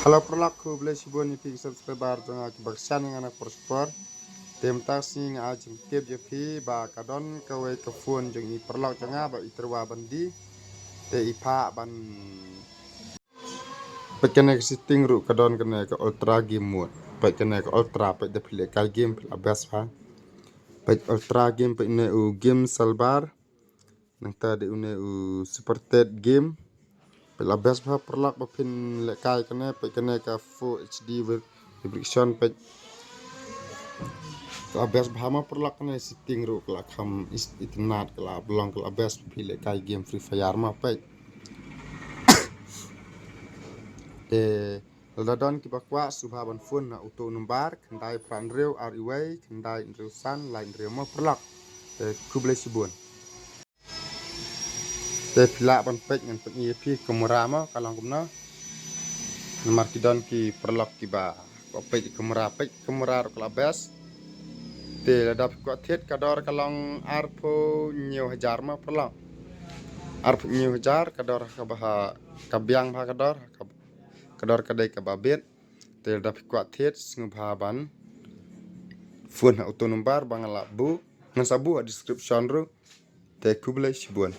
Halo perlaku boleh sibuk ni subscriber jangan kebaksan dengan anak perspor. Tem tasing ajim tip jepi ba kadon kawe kefun jeng i perlak jangan ba iterwa bandi te ipa ban pekene sitting ru kadon kene ke ultra game mode pekene ke ultra pe de pile kal game pil abas ha pe ultra game pe ne u game salbar nang ta de une u super ted game pela best ba perlak ba pin le kai kene ka full HD resolution pe ka best ba ma perlak kene setting ru kala kham itnat kala belong kala best pile kai game free fire ma pe ladon ki bakwa subha ban fun na auto number kandai pran reu riway kandai reu san lain reu ma perlak kuble sibun te pila ban pek ngan pek pi kamera ma kalang kumna nomor kidon ki perlak ki ba ko pek kamera kala best te ladap ko thet kador kalong arpo nyu hajar ma perlak arpo nyu hajar kador ka bah kabyang ba kador kadai ka babet te ladap ko thet ngubha ban fun auto number bangala bu ngasabu description ru te kuble sibun